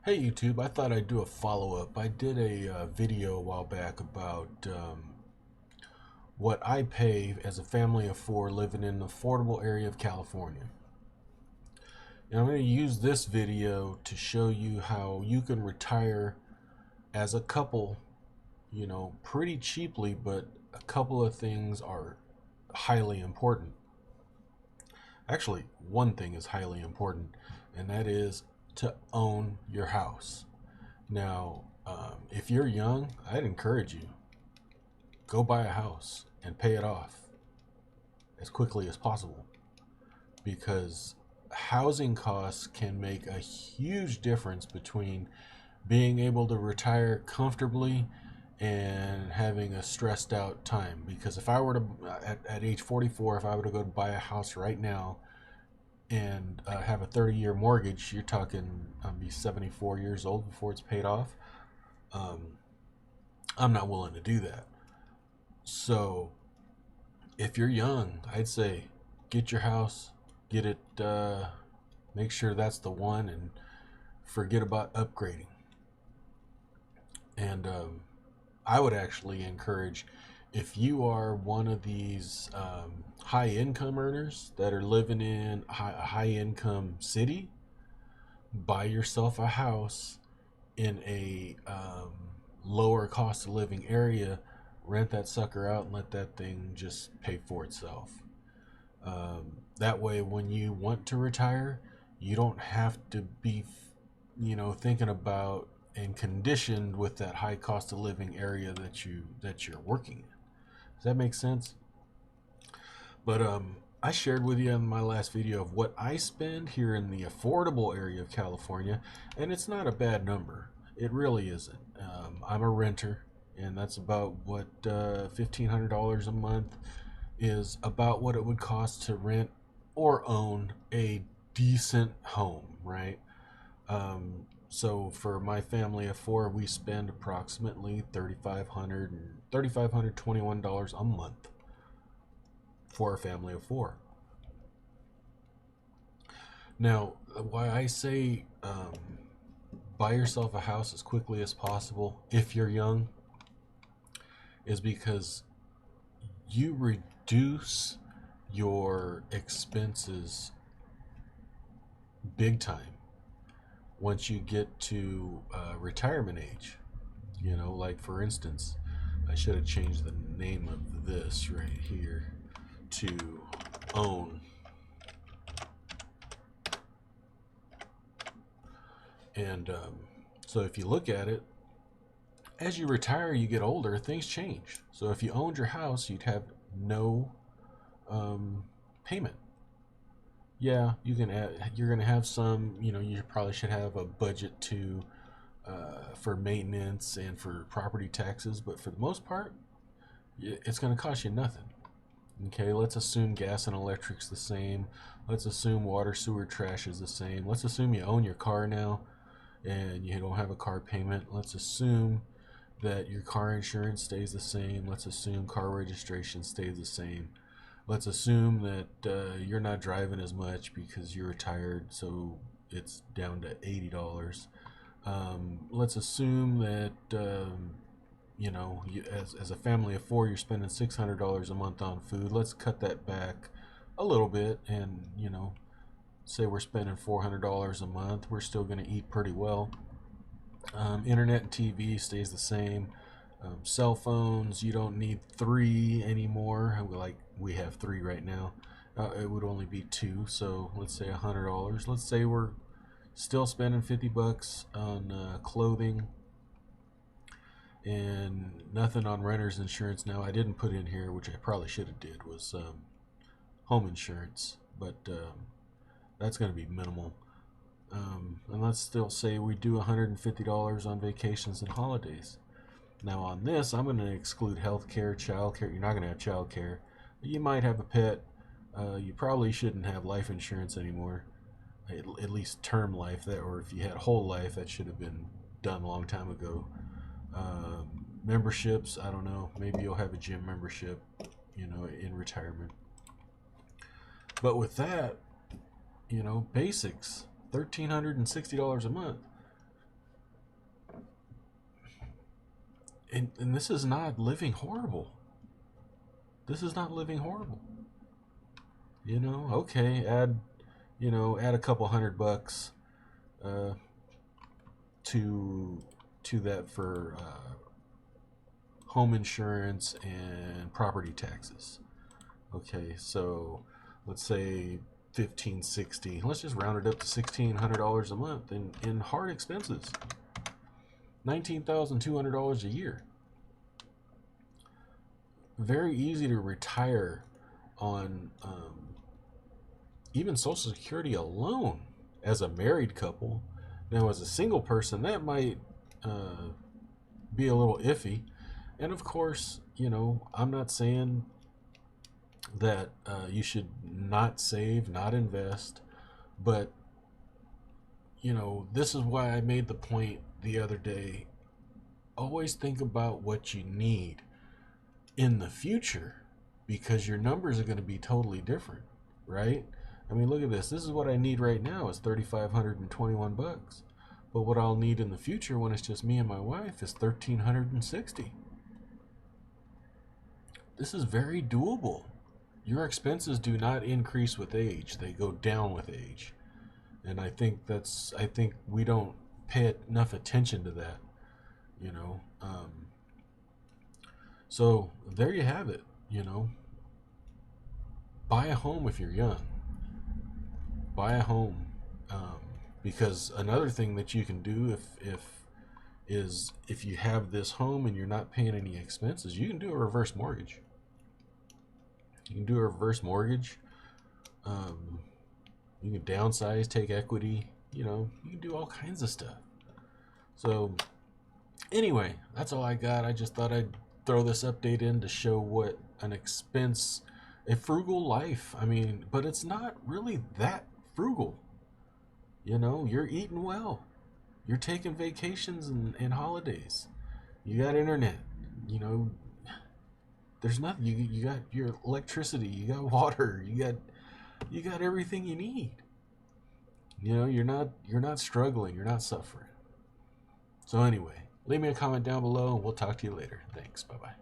Hey YouTube, I thought I'd do a follow-up. I did a video a while back about what I pay as a family of four living in an affordable area of California. And I'm going to use this video to show you how you can retire as a couple, pretty cheaply, but a couple of things are highly important. Actually, one thing is highly important, and that is to own your house. Now, if you're young, I'd encourage you, go buy a house and pay it off as quickly as possible, because housing costs can make a huge difference between being able to retire comfortably and having a stressed out time. Because if I were to, at age 44, if I were to go to buy a house right now and have a 30-year mortgage, you're talking I'll be 74 years old before it's paid off. Um, I'm not willing to do that. So if you're young, I'd say get your house, get it, make sure that's the one, and forget about upgrading. And I would actually encourage, if you are one of these high income earners that are living in a high income city, buy yourself a house in a lower cost of living area, rent that sucker out, and let that thing just pay for itself. That way, when you want to retire, you don't have to be, thinking about and conditioned with that high cost of living area that you're working in. Does that make sense? But I shared with you in my last video of what I spend here in the affordable area of California, and it's not a bad number. It really isn't. I'm a renter, and that's about what $1,500 a month is about what it would cost to rent or own a decent home, right? So for my family of four, we spend approximately $3,521 a month for a family of four. Now, why I say buy yourself a house as quickly as possible if you're young is because you reduce your expenses big time once you get to retirement age. Like for instance, I should have changed the name of this right here to own. And so if you look at it, as you retire, you get older, things change. So if you owned your house, you'd have no payment. Yeah, you're going to have some, you probably should have a budget to for maintenance and for property taxes, but for the most part, it's going to cost you nothing. Okay, let's assume gas and electric's the same. Let's assume water, sewer, trash is the same. Let's assume you own your car now and you don't have a car payment. Let's assume that your car insurance stays the same. Let's assume car registration stays the same. Let's assume that you're not driving as much because you're retired, so it's down to $80. Let's assume that as a family of four, you're spending $600 a month on food. Let's cut that back a little bit, and say we're spending $400 a month. We're still going to eat pretty well. Internet and TV stays the same. Cell phones, you don't need three anymore. Like we have three right now. It would only be two. So let's say $100. Let's say we're still spending $50 on clothing and nothing on renter's insurance. Now I didn't put in here, which I probably should have did, was home insurance, but that's going to be minimal. And let's still say we do $150 on vacations and holidays. Now on this, I'm going to exclude health care, child care. You're not going to have child care. You might have a pet. You probably shouldn't have life insurance anymore, at least term life. Or if you had whole life, that should have been done a long time ago. Memberships, I don't know. Maybe you'll have a gym membership, in retirement. But with that, basics, $1,360 a month. And this is not living horrible. This is not living horrible. Okay, add a couple $100 uh, to that for home insurance and property taxes. Okay, so let's say 1560. Let's just round it up to $1,600 a month in hard expenses. $19,200 a year. Very easy to retire on even Social Security alone as a married couple. Now, as a single person, that might be a little iffy. And of course, I'm not saying that you should not save, not invest, but this is why I made the point the other day. Always think about what you need in the future, because your numbers are going to be totally different, right? I mean, look at this. This is what I need right now is $3,521. But what I'll need in the future when it's just me and my wife is $1,360. This is very doable. Your expenses do not increase with age. They go down with age. And I think we don't pay enough attention to that, you know. So there you have it, Buy a home if you're young. Buy a home. Because another thing that you can do if you have this home and you're not paying any expenses, you can do a reverse mortgage. You can do a reverse mortgage. You can downsize, take equity. You can do all kinds of stuff. So anyway, that's all I got. I just thought I'd throw this update in to show what a frugal life. I mean, but it's not really that frugal. You're eating well. You're taking vacations and holidays. You got internet. There's nothing. You got your electricity. You got water. You got everything you need. You're not struggling. You're not suffering. So anyway, leave me a comment down below, and we'll talk to you later. Thanks. Bye bye.